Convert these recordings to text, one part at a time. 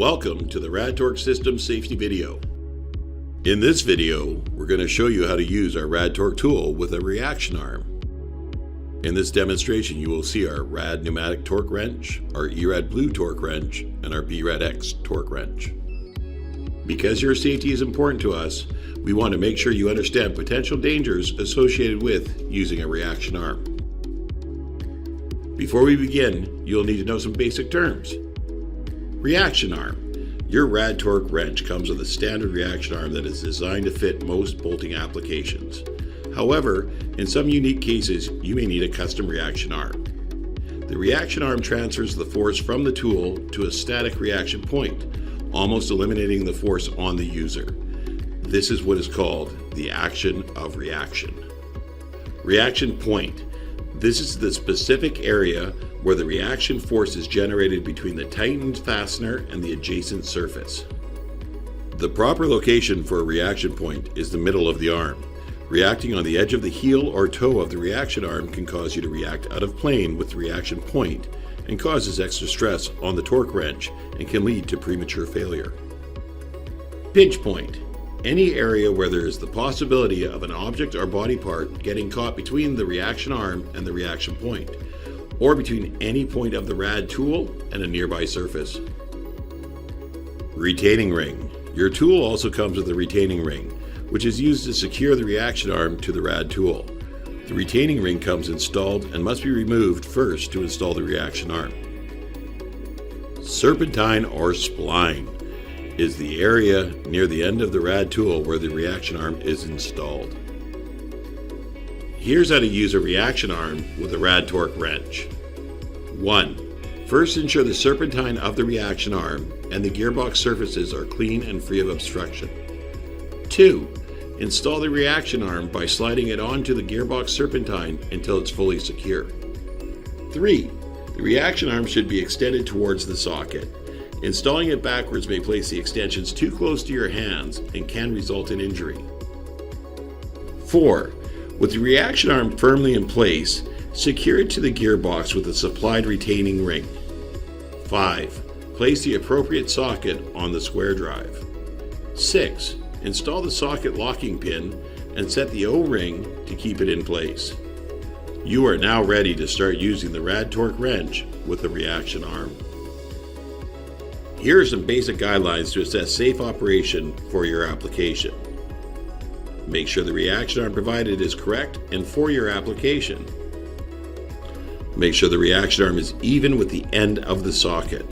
Welcome to the RadTorque Systems safety video. In this video, we're going to show you how to use our RadTorque tool with a reaction arm. In this demonstration, you will see our Rad pneumatic torque wrench, our ERAD blue torque wrench, and our BRAD X torque wrench. Because your safety is important to us, we want to make sure you understand potential dangers associated with using a reaction arm. Before we begin, you'll need to know some basic terms. Reaction arm. Your RadTorque wrench comes with a standard reaction arm that is designed to fit most bolting applications. However, in some unique cases, you may need a custom reaction arm. The reaction arm transfers the force from the tool to a static reaction point, almost eliminating the force on the user. This is what is called the action of reaction. Reaction point. This is the specific area where the reaction force is generated between the tightened fastener and the adjacent surface. The proper location for a reaction point is the middle of the arm. Reacting on the edge of the heel or toe of the reaction arm can cause you to react out of plane with the reaction point and causes extra stress on the torque wrench and can lead to premature failure. Pinch point. Any area where there is the possibility of an object or body part getting caught between the reaction arm and the reaction point, or between any point of the rad tool and a nearby surface. Retaining ring. Your tool also comes with a retaining ring, which is used to secure the reaction arm to the rad tool. The retaining ring comes installed and must be removed first to install the reaction arm. Serpentine or spline is the area near the end of the rad tool where the reaction arm is installed. Here's how to use a reaction arm with a RadTorque wrench. 1. First, ensure the serpentine of the reaction arm and the gearbox surfaces are clean and free of obstruction. 2. Install the reaction arm by sliding it onto the gearbox serpentine until it's fully secure. 3. The reaction arm should be extended towards the socket. Installing it backwards may place the extensions too close to your hands and can result in injury. 4. With the reaction arm firmly in place, secure it to the gearbox with a supplied retaining ring. 5. Place the appropriate socket on the square drive. 6. Install the socket locking pin and set the O-ring to keep it in place. You are now ready to start using the RadTorque wrench with the reaction arm. Here are some basic guidelines to assess safe operation for your application. Make sure the reaction arm provided is correct and for your application. Make sure the reaction arm is even with the end of the socket.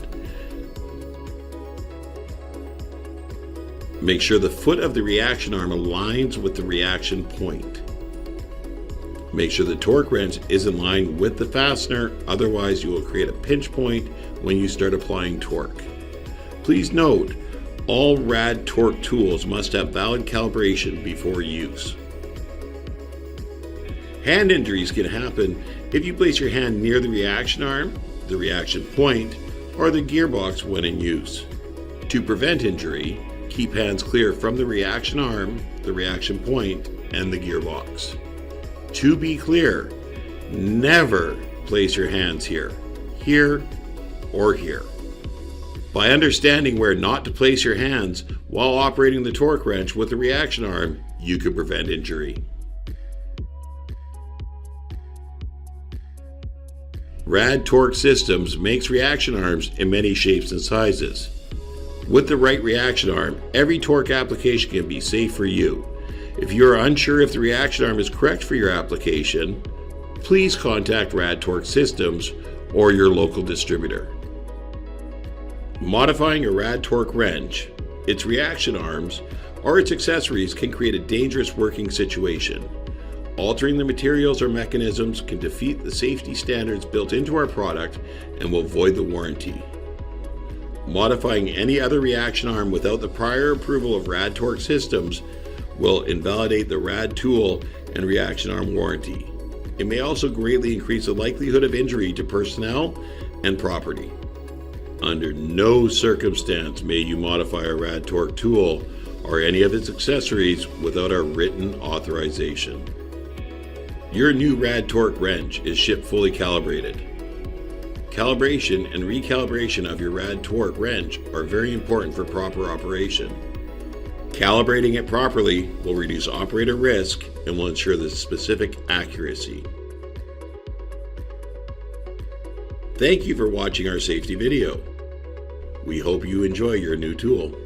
Make sure the foot of the reaction arm aligns with the reaction point. Make sure the torque wrench is in line with the fastener, otherwise you will create a pinch point when you start applying torque. Please note, all RadTorque tools must have valid calibration before use. Hand injuries can happen if you place your hand near the reaction arm, the reaction point, or the gearbox when in use. To prevent injury, keep hands clear from the reaction arm, the reaction point, and the gearbox. To be clear, never place your hands here, or here. By understanding where not to place your hands while operating the torque wrench with the reaction arm, you can prevent injury. RadTorque Systems makes reaction arms in many shapes and sizes. With the right reaction arm, every torque application can be safe for you. If you are unsure if the reaction arm is correct for your application, please contact RadTorque Systems or your local distributor. Modifying a RadTorque wrench, its reaction arms, or its accessories can create a dangerous working situation. Altering the materials or mechanisms can defeat the safety standards built into our product and will void the warranty. Modifying any other reaction arm without the prior approval of RadTorque Systems will invalidate the rad tool and reaction arm warranty. It may also greatly increase the likelihood of injury to personnel and property. Under no circumstance may you modify a RadTorque tool or any of its accessories without our written authorization. Your new RadTorque wrench is shipped fully calibrated. Calibration and recalibration of your rad torque wrench are very important for proper operation. Calibrating it properly will reduce operator risk and will ensure the specific accuracy. Thank you for watching our safety video. We hope you enjoy your new tool.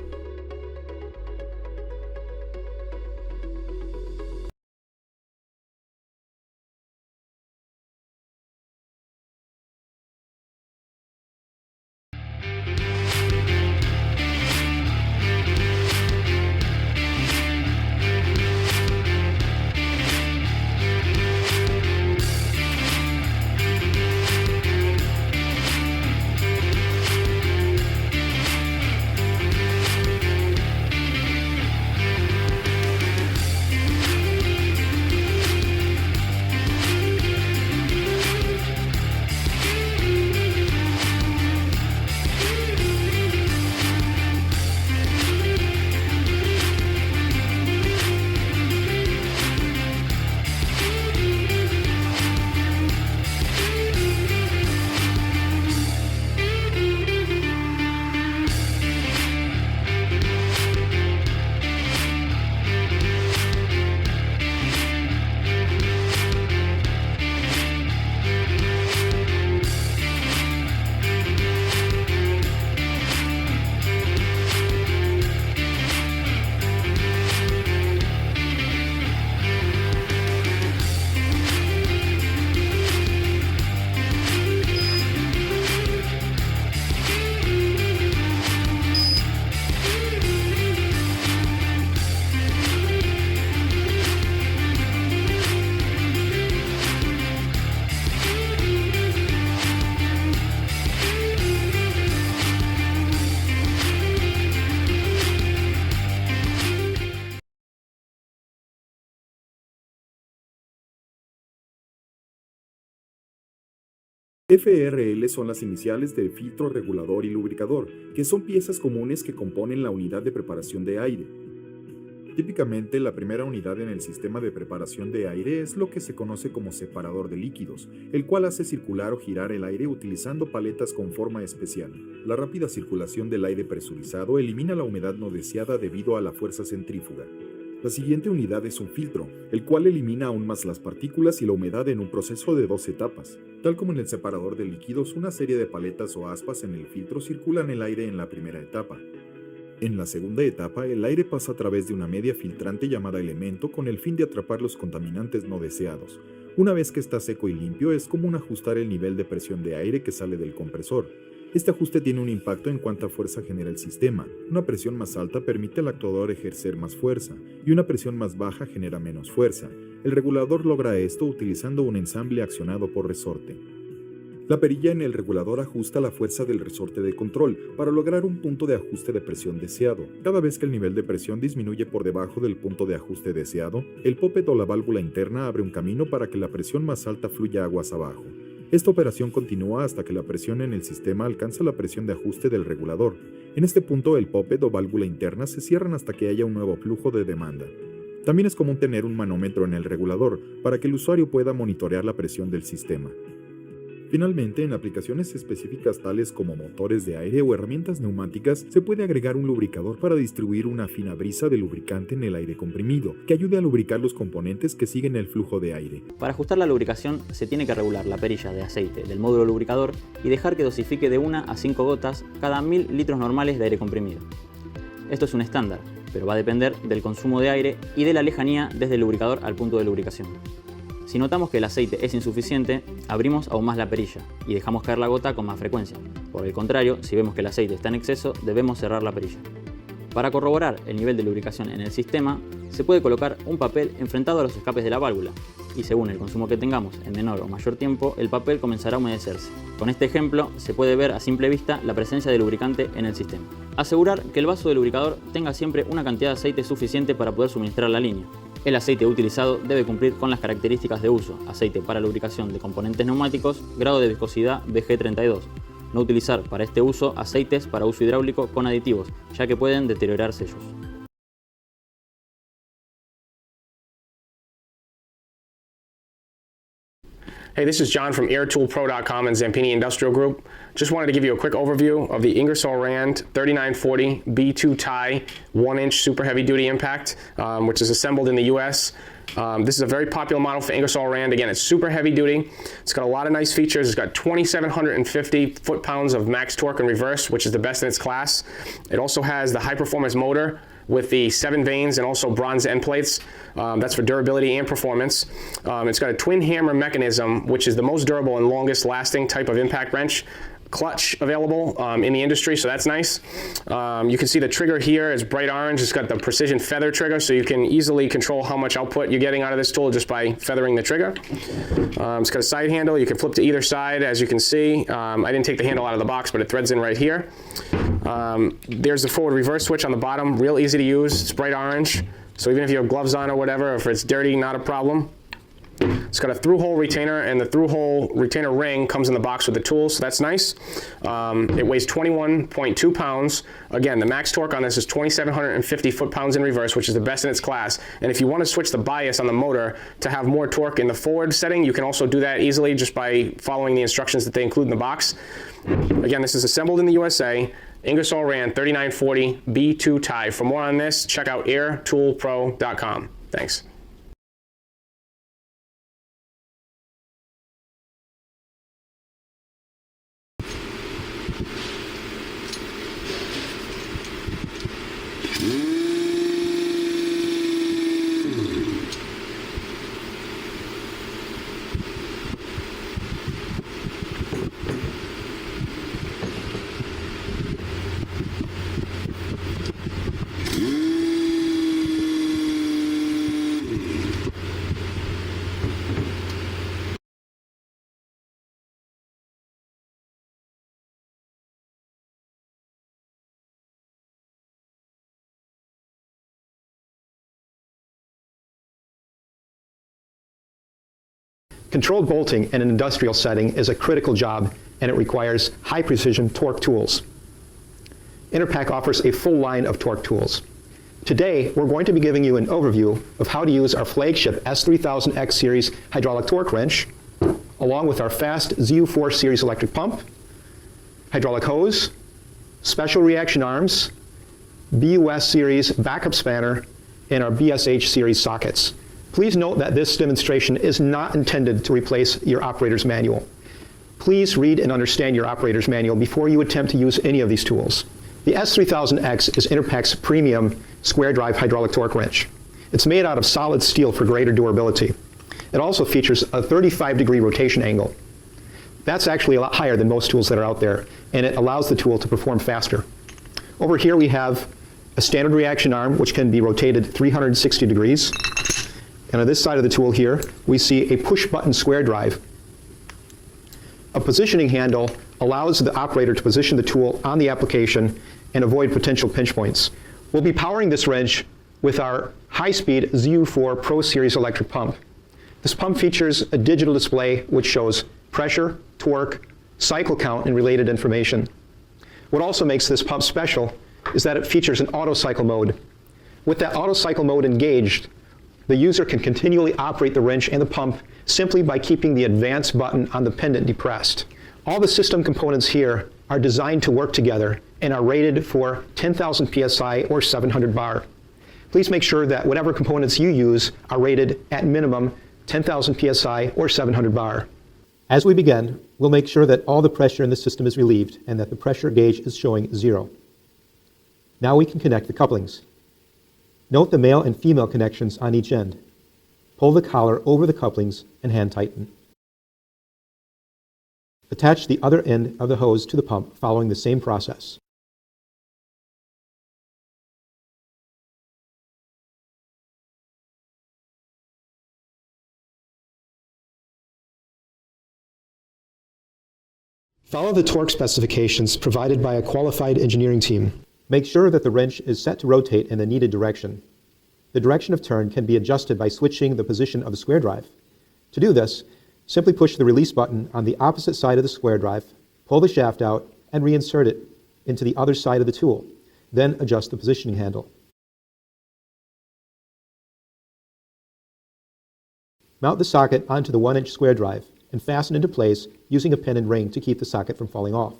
FRL son las iniciales de filtro regulador y lubricador, que son piezas comunes que componen la unidad de preparación de aire. Típicamente, la primera unidad en el sistema de preparación de aire es lo que se conoce como separador de líquidos, el cual hace circular o girar el aire utilizando paletas con forma especial. La rápida circulación del aire presurizado elimina la humedad no deseada debido a la fuerza centrífuga. La siguiente unidad es un filtro, el cual elimina aún más las partículas y la humedad en un proceso de 2 etapas. Tal como en el separador de líquidos, una serie de paletas o aspas en el filtro circulan el aire en la primera etapa. En la segunda etapa, el aire pasa a través de una media filtrante llamada elemento con el fin de atrapar los contaminantes no deseados. Una vez que está seco y limpio, es común ajustar el nivel de presión de aire que sale del compresor. Este ajuste tiene un impacto en cuánta fuerza genera el sistema. Una presión más alta permite al actuador ejercer más fuerza, y una presión más baja genera menos fuerza. El regulador logra esto utilizando un ensamble accionado por resorte. La perilla en el regulador ajusta la fuerza del resorte de control para lograr un punto de ajuste de presión deseado. Cada vez que el nivel de presión disminuye por debajo del punto de ajuste deseado, el poppet o la válvula interna abre un camino para que la presión más alta fluya aguas abajo. Esta operación continúa hasta que la presión en el sistema alcanza la presión de ajuste del regulador. En este punto, el poppet o válvula interna se cierran hasta que haya un nuevo flujo de demanda. También es común tener un manómetro en el regulador para que el usuario pueda monitorear la presión del sistema. Finalmente, en aplicaciones específicas tales como motores de aire o herramientas neumáticas, se puede agregar un lubricador para distribuir una fina brisa de lubricante en el aire comprimido, que ayude a lubricar los componentes que siguen el flujo de aire. Para ajustar la lubricación se tiene que regular la perilla de aceite del módulo lubricador y dejar que dosifique de 1 a 5 gotas cada 1000 litros normales de aire comprimido. Esto es un estándar, pero va a depender del consumo de aire y de la lejanía desde el lubricador al punto de lubricación. Si notamos que el aceite es insuficiente, abrimos aún más la perilla y dejamos caer la gota con más frecuencia. Por el contrario, si vemos que el aceite está en exceso, debemos cerrar la perilla. Para corroborar el nivel de lubricación en el sistema, se puede colocar un papel enfrentado a los escapes de la válvula y según el consumo que tengamos en menor o mayor tiempo, el papel comenzará a humedecerse. Con este ejemplo, se puede ver a simple vista la presencia de lubricante en el sistema. Asegurar que el vaso de lubricador tenga siempre una cantidad de aceite suficiente para poder suministrar la línea. El aceite utilizado debe cumplir con las características de uso: aceite para lubricación de componentes neumáticos, grado de viscosidad BG32. No utilizar para este uso aceites para uso hidráulico con aditivos, ya que pueden deteriorar sellos. Hey, this is John from airtoolpro.com and Zampini Industrial Group. Just wanted to give you a quick overview of the Ingersoll Rand 3940 B2 tie 1-inch super heavy duty impact, which is assembled in the US. This is a very popular model for Ingersoll Rand. Again, it's super heavy duty. It's got a lot of nice features. It's got 2,750 foot-pounds of max torque in reverse, which is the best in its class. It also has the high-performance motor with the 7 vanes and also bronze end plates. That's for durability and performance. It's got a twin hammer mechanism, which is the most durable and longest lasting type of impact wrench. Clutch available in the industry, so that's nice. You can see the trigger here is bright orange. It's got the precision feather trigger, so you can easily control how much output you're getting out of this tool just by feathering the trigger. It's got a side handle. You can flip to either side, as you can see. I didn't take the handle out of the box, but it threads in right here. There's the forward reverse switch on the bottom, real easy to use. It's bright orange, so even if you have gloves on or whatever, if it's dirty, not a problem. It's got a through-hole retainer, and the through-hole retainer ring comes in the box with the tool, so that's nice. It weighs 21.2 pounds. Again, the max torque on this is 2,750 foot-pounds in reverse, which is the best in its class. And if you want to switch the bias on the motor to have more torque in the forward setting, you can also do that easily just by following the instructions that they include in the box. Again, this is assembled in the USA. Ingersoll Rand 3940 B2 tie. For more on this, check out airtoolpro.com. Thanks. Controlled bolting in an industrial setting is a critical job, and it requires high-precision torque tools. Interpack offers a full line of torque tools. Today, we're going to be giving you an overview of how to use our flagship S3000X series hydraulic torque wrench, along with our fast ZU4 series electric pump, hydraulic hose, special reaction arms, BUS series backup spanner, and our BSH series sockets. Please note that this demonstration is not intended to replace your operator's manual. Please read and understand your operator's manual before you attempt to use any of these tools. The S3000X is Interpack's premium square drive hydraulic torque wrench. It's made out of solid steel for greater durability. It also features a 35-degree rotation angle. That's actually a lot higher than most tools that are out there, and it allows the tool to perform faster. Over here we have a standard reaction arm, which can be rotated 360 degrees. And on this side of the tool here, we see a push-button square drive. A positioning handle allows the operator to position the tool on the application and avoid potential pinch points. We'll be powering this wrench with our high-speed ZU4 Pro Series electric pump. This pump features a digital display which shows pressure, torque, cycle count, and related information. What also makes this pump special is that it features an auto cycle mode. With that auto cycle mode engaged, the user can continually operate the wrench and the pump simply by keeping the advance button on the pendant depressed. All the system components here are designed to work together and are rated for 10,000 psi or 700 bar. Please make sure that whatever components you use are rated at minimum 10,000 psi or 700 bar. As we begin, we'll make sure that all the pressure in the system is relieved and that the pressure gauge is showing 0. Now we can connect the couplings. Note the male and female connections on each end. Pull the collar over the couplings and hand tighten. Attach the other end of the hose to the pump following the same process. Follow the torque specifications provided by a qualified engineering team. Make sure that the wrench is set to rotate in the needed direction. The direction of turn can be adjusted by switching the position of the square drive. To do this, simply push the release button on the opposite side of the square drive, pull the shaft out, and reinsert it into the other side of the tool. Then adjust the positioning handle. Mount the socket onto the 1-inch square drive and fasten into place using a pin and ring to keep the socket from falling off.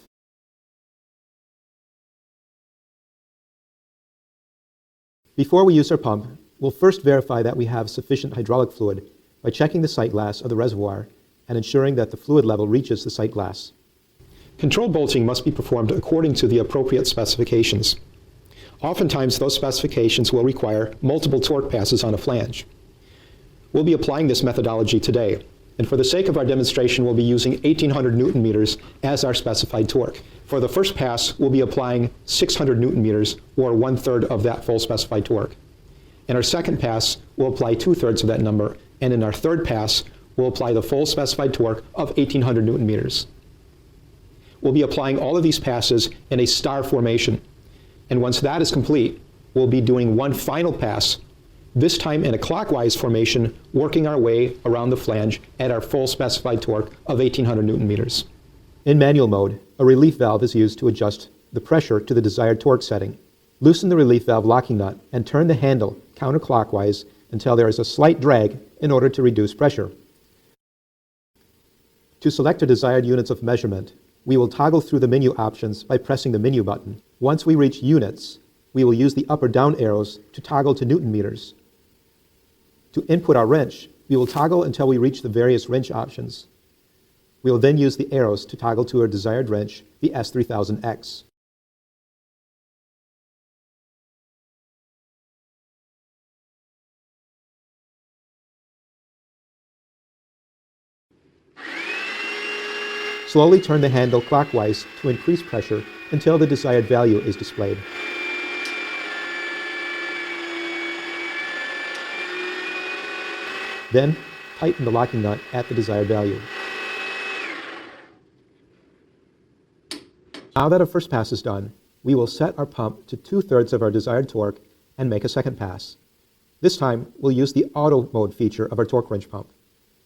Before we use our pump, we'll first verify that we have sufficient hydraulic fluid by checking the sight glass of the reservoir and ensuring that the fluid level reaches the sight glass. Controlled bolting must be performed according to the appropriate specifications. Oftentimes, those specifications will require multiple torque passes on a flange. We'll be applying this methodology today, and for the sake of our demonstration, we'll be using 1800 Newton meters as our specified torque. For the first pass, we'll be applying 600 Newton meters, or 1/3 of that full specified torque. In our second pass, we'll apply 2/3 of that number, and in our third pass, we'll apply the full specified torque of 1800 Newton meters. We'll be applying all of these passes in a star formation, and once that is complete, we'll be doing one final pass, this time in a clockwise formation, working our way around the flange at our full specified torque of 1800 Newton meters. In manual mode, a relief valve is used to adjust the pressure to the desired torque setting. Loosen the relief valve locking nut and turn the handle counterclockwise until there is a slight drag in order to reduce pressure. To select the desired units of measurement, we will toggle through the menu options by pressing the menu button. Once we reach units, we will use the up or down arrows to toggle to Newton meters. To input our wrench, we will toggle until we reach the various wrench options. We will then use the arrows to toggle to our desired wrench, the S3000X. Slowly turn the handle clockwise to increase pressure until the desired value is displayed. Then, tighten the locking nut at the desired value. Now that our first pass is done, we will set our pump to 2/3 of our desired torque and make a second pass. This time, we'll use the auto mode feature of our torque wrench pump.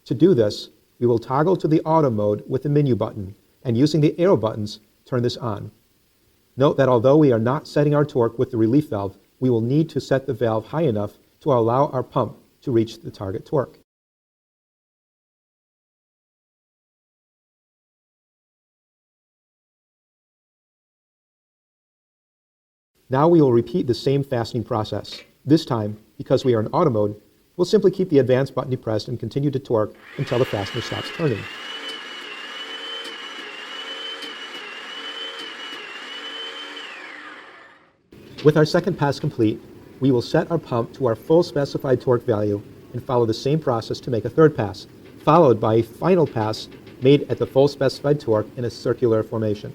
To do this, we will toggle to the auto mode with the menu button, and using the arrow buttons, turn this on. Note that although we are not setting our torque with the relief valve, we will need to set the valve high enough to allow our pump to reach the target torque. Now we will repeat the same fastening process. This time, because we are in auto mode, we'll simply keep the advance button depressed and continue to torque until the fastener stops turning. With our second pass complete, we will set our pump to our full specified torque value and follow the same process to make a third pass, followed by a final pass made at the full specified torque in a circular formation.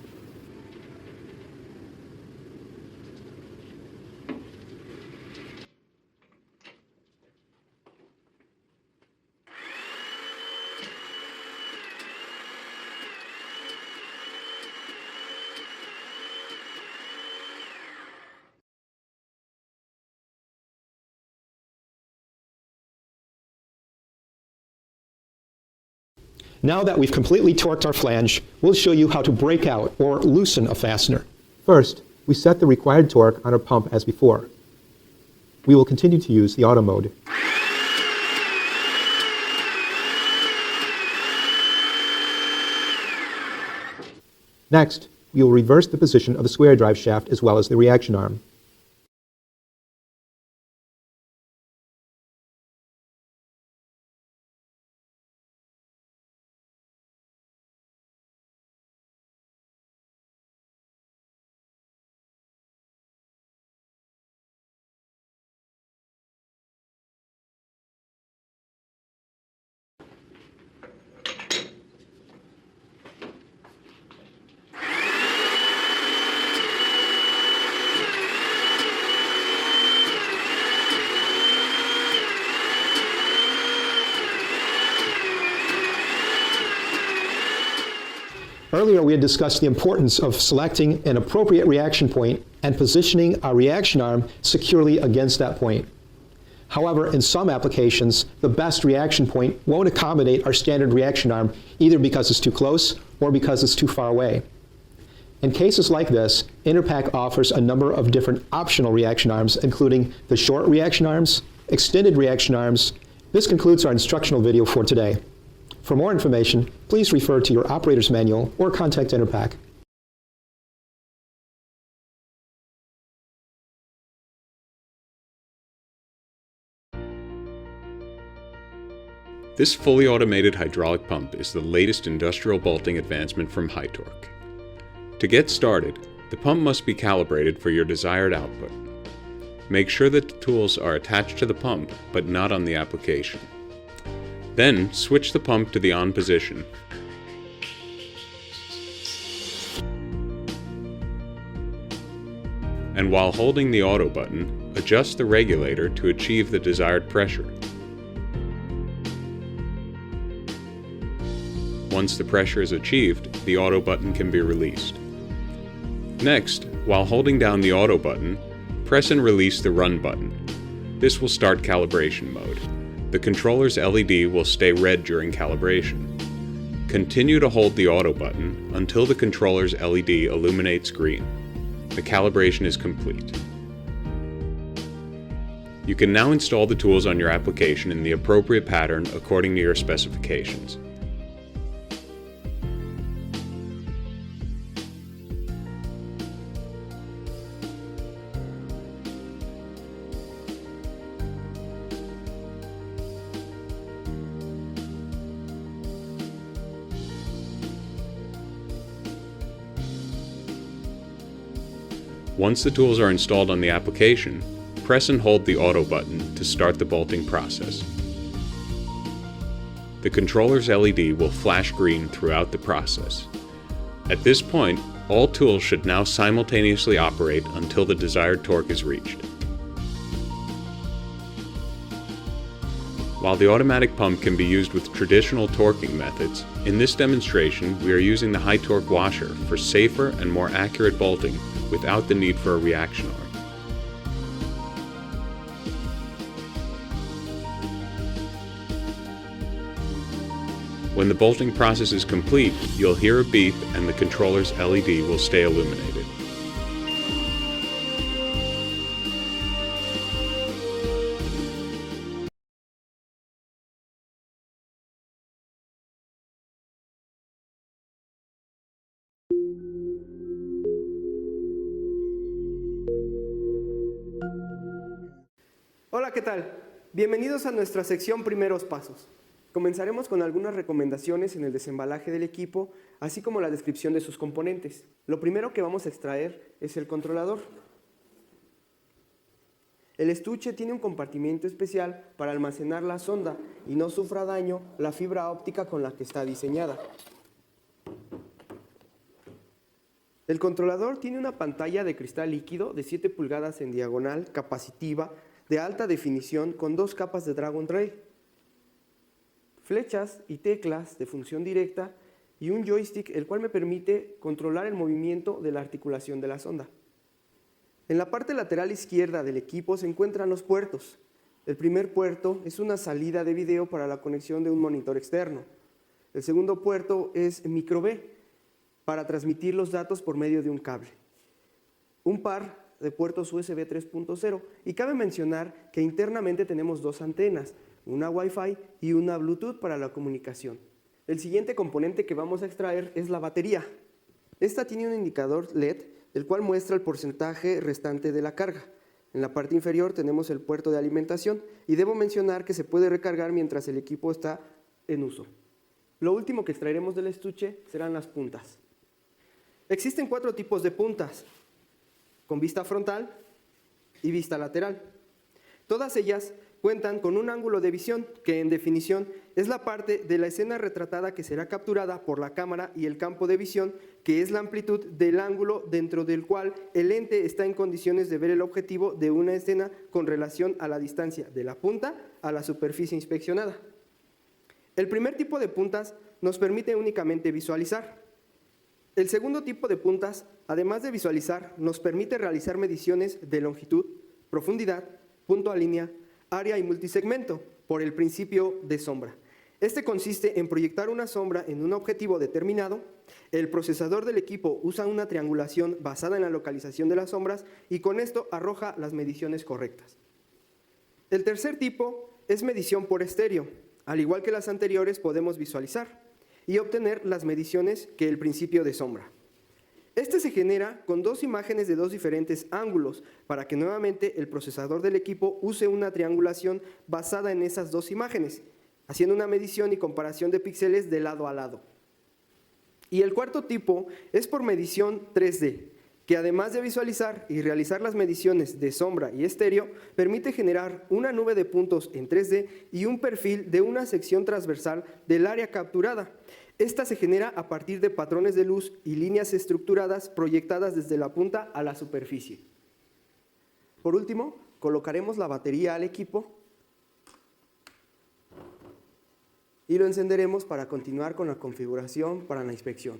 Now that we've completely torqued our flange, we'll show you how to break out or loosen a fastener. First, we set the required torque on our pump as before. We will continue to use the auto mode. Next, we will reverse the position of the square drive shaft as well as the reaction arm. Earlier, we had discussed the importance of selecting an appropriate reaction point and positioning our reaction arm securely against that point. However, in some applications, the best reaction point won't accommodate our standard reaction arm, either because it's too close or because it's too far away. In cases like this, Interpack offers a number of different optional reaction arms, including the short reaction arms, extended reaction arms. This concludes our instructional video for today. For more information, please refer to your operator's manual or contact Interpack. This fully automated hydraulic pump is the latest industrial bolting advancement from Hecho. To get started, the pump must be calibrated for your desired output. Make sure that the tools are attached to the pump, but not on the application. Then, switch the pump to the on position. And while holding the auto button, adjust the regulator to achieve the desired pressure. Once the pressure is achieved, the auto button can be released. Next, while holding down the auto button, press and release the run button. This will start calibration mode. The controller's LED will stay red during calibration. Continue to hold the auto button until the controller's LED illuminates green. The calibration is complete. You can now install the tools on your application in the appropriate pattern according to your specifications. Once the tools are installed on the application, press and hold the auto button to start the bolting process. The controller's LED will flash green throughout the process. At this point, all tools should now simultaneously operate until the desired torque is reached. While the automatic pump can be used with traditional torquing methods, in this demonstration we are using the high torque washer for safer and more accurate bolting without the need for a reaction arm. When the bolting process is complete, you'll hear a beep and the controller's LED will stay illuminated. Hola, ¿qué tal? Bienvenidos a nuestra sección Primeros Pasos. Comenzaremos con algunas recomendaciones en el desembalaje del equipo, así como la descripción de sus componentes. Lo primero que vamos a extraer es el controlador. El estuche tiene un compartimiento especial para almacenar la sonda y no sufra daño la fibra óptica con la que está diseñada. El controlador tiene una pantalla de cristal líquido de 7 pulgadas en diagonal, capacitiva, de alta definición con 2 capas de drag on rail, flechas y teclas de función directa y un joystick el cual me permite controlar el movimiento de la articulación de la sonda. En la parte lateral izquierda del equipo se encuentran los puertos. El primer puerto es una salida de video para la conexión de un monitor externo. El segundo puerto es micro B para transmitir los datos por medio de un cable. Un par de puertos USB 3.0 y cabe mencionar que internamente tenemos 2 antenas, una Wi-Fi y una Bluetooth para la comunicación. El siguiente componente que vamos a extraer es la batería. Esta tiene un indicador LED, el cual muestra el porcentaje restante de la carga. En la parte inferior tenemos el puerto de alimentación y debo mencionar que se puede recargar mientras el equipo está en uso. Lo último que extraeremos del estuche serán las puntas. Existen 4 tipos de puntas, con vista frontal y vista lateral. Todas ellas cuentan con un ángulo de visión que en definición es la parte de la escena retratada que será capturada por la cámara y el campo de visión que es la amplitud del ángulo dentro del cual el lente está en condiciones de ver el objetivo de una escena con relación a la distancia de la punta a la superficie inspeccionada. El primer tipo de puntas nos permite únicamente visualizar. El segundo tipo de puntas, además de visualizar, nos permite realizar mediciones de longitud, profundidad, punto a línea, área y multisegmento, por el principio de sombra. Este consiste en proyectar una sombra en un objetivo determinado. El procesador del equipo usa una triangulación basada en la localización de las sombras y con esto arroja las mediciones correctas. El tercer tipo es medición por estéreo. Al igual que las anteriores, podemos visualizar y obtener las mediciones que el principio de sombra. Este se genera con dos imágenes de dos diferentes ángulos para que nuevamente el procesador del equipo use una triangulación basada en esas dos imágenes, haciendo una medición y comparación de píxeles de lado a lado. Y el cuarto tipo es por medición 3D, que además de visualizar y realizar las mediciones de sombra y estéreo, permite generar una nube de puntos en 3D y un perfil de una sección transversal del área capturada. Esta se genera a partir de patrones de luz y líneas estructuradas proyectadas desde la punta a la superficie. Por último, colocaremos la batería al equipo y lo encenderemos para continuar con la configuración para la inspección.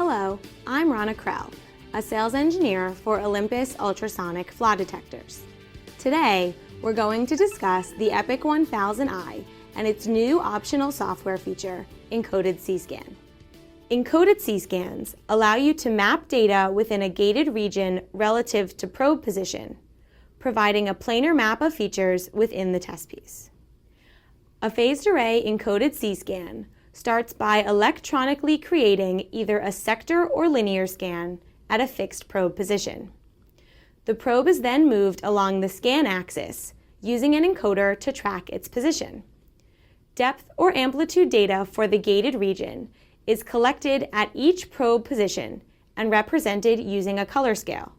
Hello, I'm Rana Krell, a sales engineer for Olympus ultrasonic flaw detectors. Today, we're going to discuss the EPIC 1000i and its new optional software feature, Encoded C-Scan. Encoded C-Scans allow you to map data within a gated region relative to probe position, providing a planar map of features within the test piece. A phased array encoded C-scan starts by electronically creating either a sector or linear scan at a fixed probe position. The probe is then moved along the scan axis using an encoder to track its position. Depth or amplitude data for the gated region is collected at each probe position and represented using a color scale.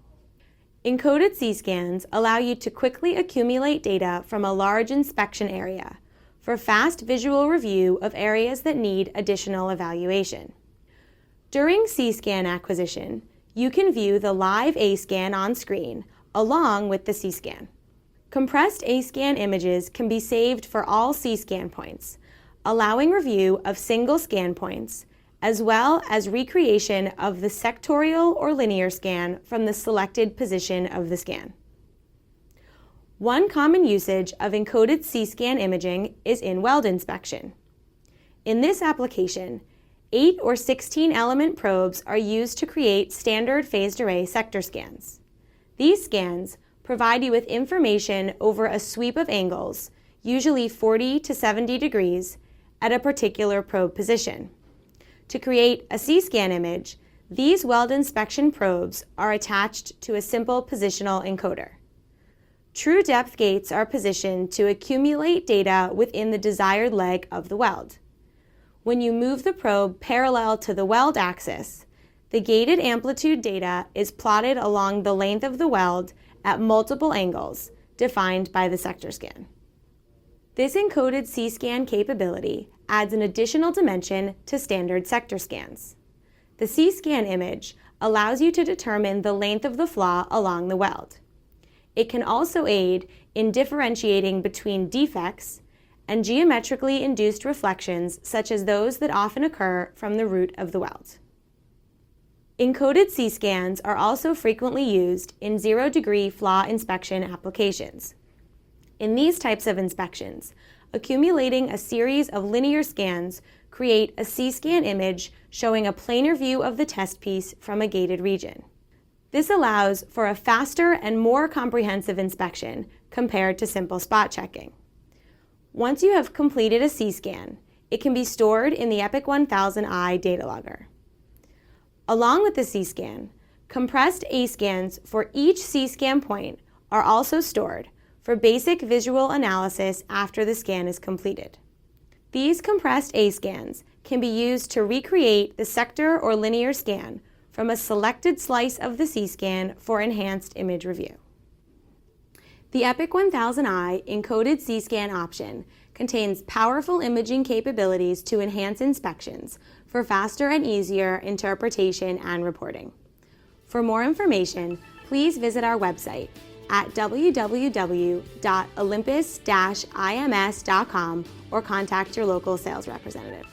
Encoded C-scans allow you to quickly accumulate data from a large inspection area for fast visual review of areas that need additional evaluation. During C-scan acquisition, you can view the live A-scan on screen along with the C-scan. Compressed A-scan images can be saved for all C-scan points, allowing review of single scan points as well as recreation of the sectorial or linear scan from the selected position of the scan. One common usage of encoded C-scan imaging is in weld inspection. In this application, 8 or 16 element probes are used to create standard phased array sector scans. These scans provide you with information over a sweep of angles, usually 40 to 70 degrees, at a particular probe position. To create a C-scan image, these weld inspection probes are attached to a simple positional encoder. True depth gates are positioned to accumulate data within the desired leg of the weld. When you move the probe parallel to the weld axis, the gated amplitude data is plotted along the length of the weld at multiple angles, defined by the sector scan. This encoded C-scan capability adds an additional dimension to standard sector scans. The C-scan image allows you to determine the length of the flaw along the weld. It can also aid in differentiating between defects and geometrically induced reflections such as those that often occur from the root of the weld. Encoded C-scans are also frequently used in zero-degree flaw inspection applications. In these types of inspections, accumulating a series of linear scans create a C-scan image showing a planar view of the test piece from a gated region. This allows for a faster and more comprehensive inspection compared to simple spot checking. Once you have completed a C-scan, it can be stored in the EPIC 1000i data logger. Along with the C-scan, compressed A-scans for each C-scan point are also stored for basic visual analysis after the scan is completed. These compressed A-scans can be used to recreate the sector or linear scan from a selected slice of the C-scan for enhanced image review. The EPIC 1000i encoded C-scan option contains powerful imaging capabilities to enhance inspections for faster and easier interpretation and reporting. For more information, please visit our website at www.olympus-ims.com or contact your local sales representative.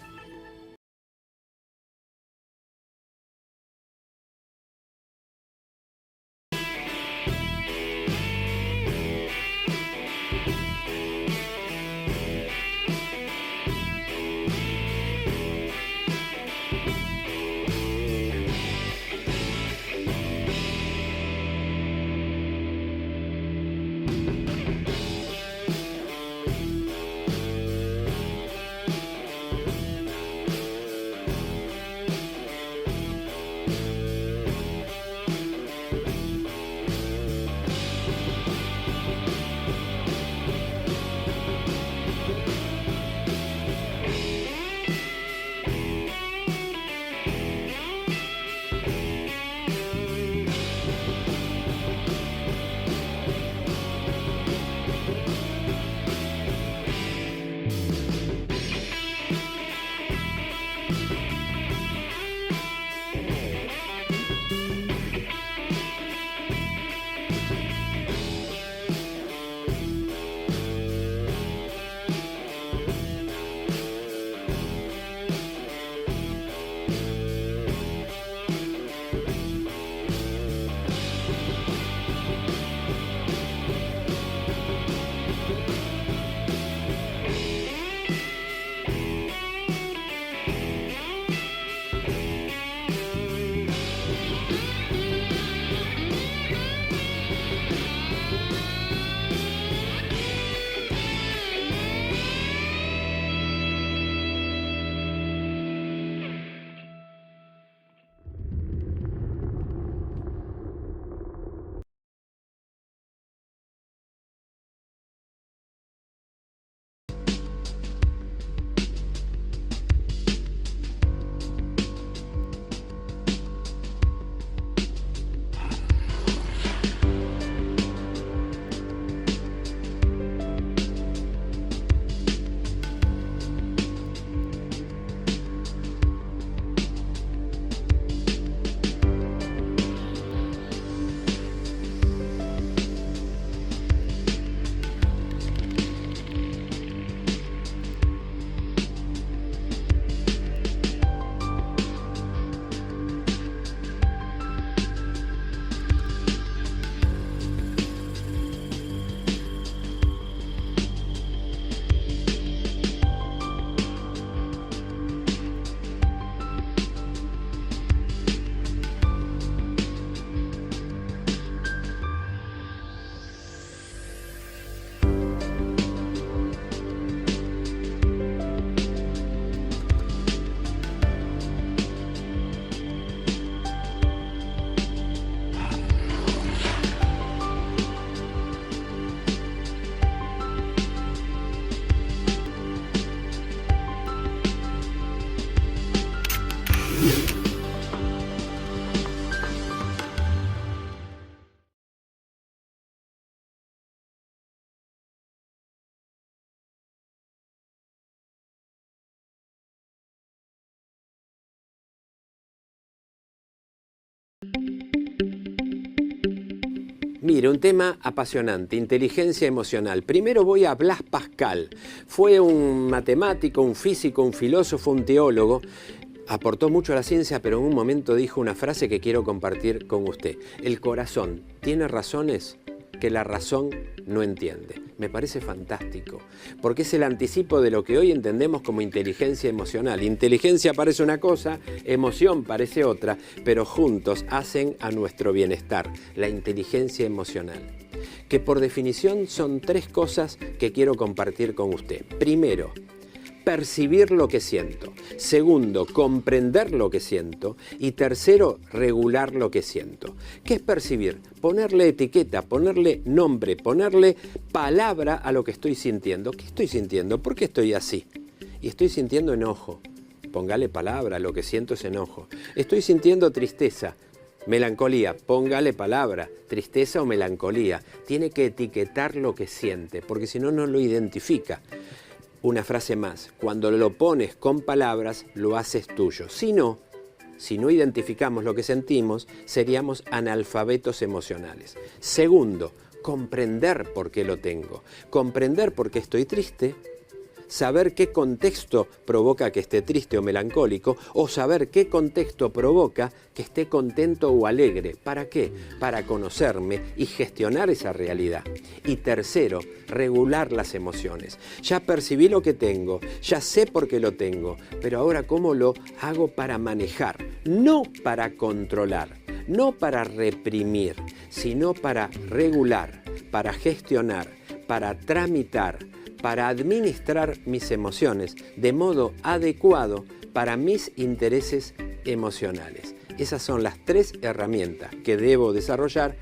Mire, un tema apasionante, inteligencia emocional. Primero voy a Blaise Pascal. Fue un matemático, un físico, un filósofo, un teólogo. Aportó mucho a la ciencia, pero en un momento dijo una frase que quiero compartir con usted. El corazón tiene razones que la razón no entiende. Me parece fantástico, porque es el anticipo de lo que hoy entendemos como inteligencia emocional. Inteligencia parece una cosa, emoción parece otra, pero juntos hacen a nuestro bienestar, la inteligencia emocional. Que por definición son tres cosas que quiero compartir con usted. Primero, percibir lo que siento. Segundo, comprender lo que siento. Y tercero, regular lo que siento. ¿Qué es percibir? Ponerle etiqueta, ponerle nombre, ponerle palabra a lo que estoy sintiendo. ¿Qué estoy sintiendo? ¿Por qué estoy así? Y estoy sintiendo enojo. Póngale palabra, lo que siento es enojo. Estoy sintiendo tristeza. Melancolía, póngale palabra, tristeza o melancolía. Tiene que etiquetar lo que siente, porque si no, no lo identifica. Una frase más, cuando lo pones con palabras, lo haces tuyo. Si no identificamos lo que sentimos, seríamos analfabetos emocionales. Segundo, comprender por qué lo tengo. Comprender por qué estoy triste, saber qué contexto provoca que esté triste o melancólico, o saber qué contexto provoca que esté contento o alegre. ¿Para qué? Para conocerme y gestionar esa realidad. Y tercero, regular las emociones. Ya percibí lo que tengo, ya sé por qué lo tengo, pero ahora ¿cómo lo hago para manejar? No para controlar, no para reprimir, sino para regular, para gestionar, para tramitar, para administrar mis emociones de modo adecuado para mis intereses emocionales. Esas son las tres herramientas que debo desarrollar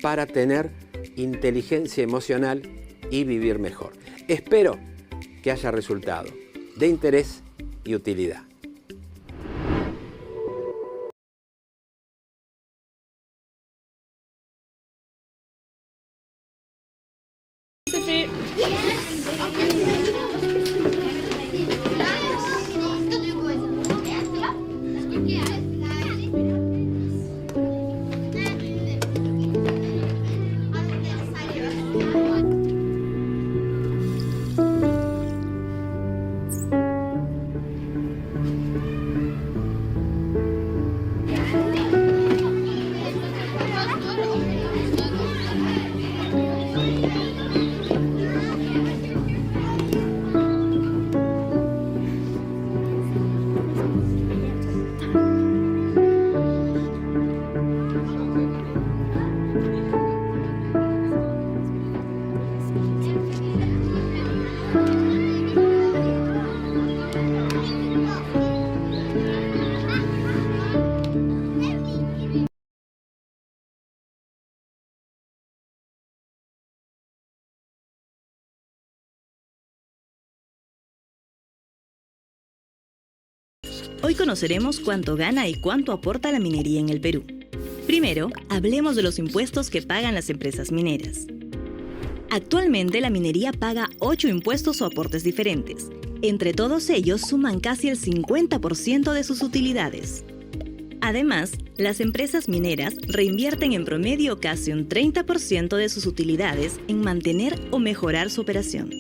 para tener inteligencia emocional y vivir mejor. Espero que haya resultado de interés y utilidad. Hoy conoceremos cuánto gana y cuánto aporta la minería en el Perú. Primero, hablemos de los impuestos que pagan las empresas mineras. Actualmente la minería paga 8 impuestos o aportes diferentes. Entre todos ellos suman casi el 50% de sus utilidades. Además, las empresas mineras reinvierten en promedio casi un 30% de sus utilidades en mantener o mejorar su operación.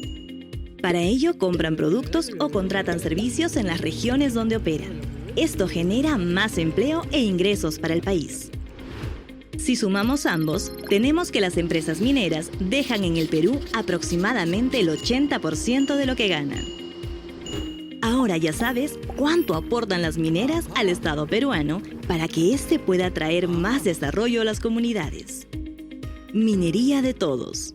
Para ello, compran productos o contratan servicios en las regiones donde operan. Esto genera más empleo e ingresos para el país. Si sumamos ambos, tenemos que las empresas mineras dejan en el Perú aproximadamente el 80% de lo que ganan. Ahora ya sabes cuánto aportan las mineras al Estado peruano para que éste pueda traer más desarrollo a las comunidades. Minería de todos.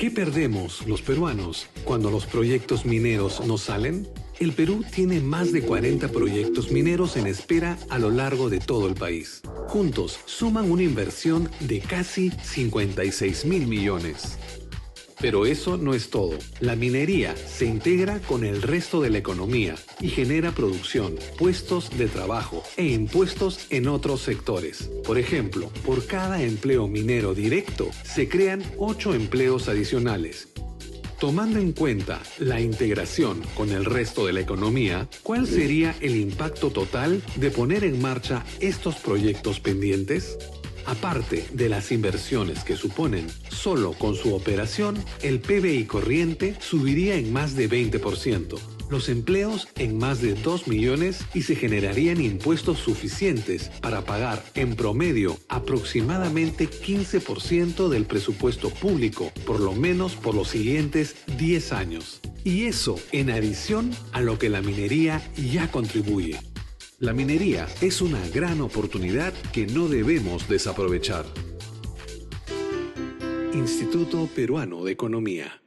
¿Qué perdemos los peruanos cuando los proyectos mineros no salen? El Perú tiene más de 40 proyectos mineros en espera a lo largo de todo el país. Juntos suman una inversión de casi 56.000 millones. Pero eso no es todo. La minería se integra con el resto de la economía y genera producción, puestos de trabajo e impuestos en otros sectores. Por ejemplo, por cada empleo minero directo se crean 8 empleos adicionales. Tomando en cuenta la integración con el resto de la economía, ¿cuál sería el impacto total de poner en marcha estos proyectos pendientes? Aparte de las inversiones que suponen, solo con su operación, el PBI corriente subiría en más de 20%, los empleos en más de 2 millones y se generarían impuestos suficientes para pagar en promedio aproximadamente 15% del presupuesto público, por lo menos por los siguientes 10 años. Y eso en adición a lo que la minería ya contribuye. La minería es una gran oportunidad que no debemos desaprovechar. Instituto Peruano de Economía.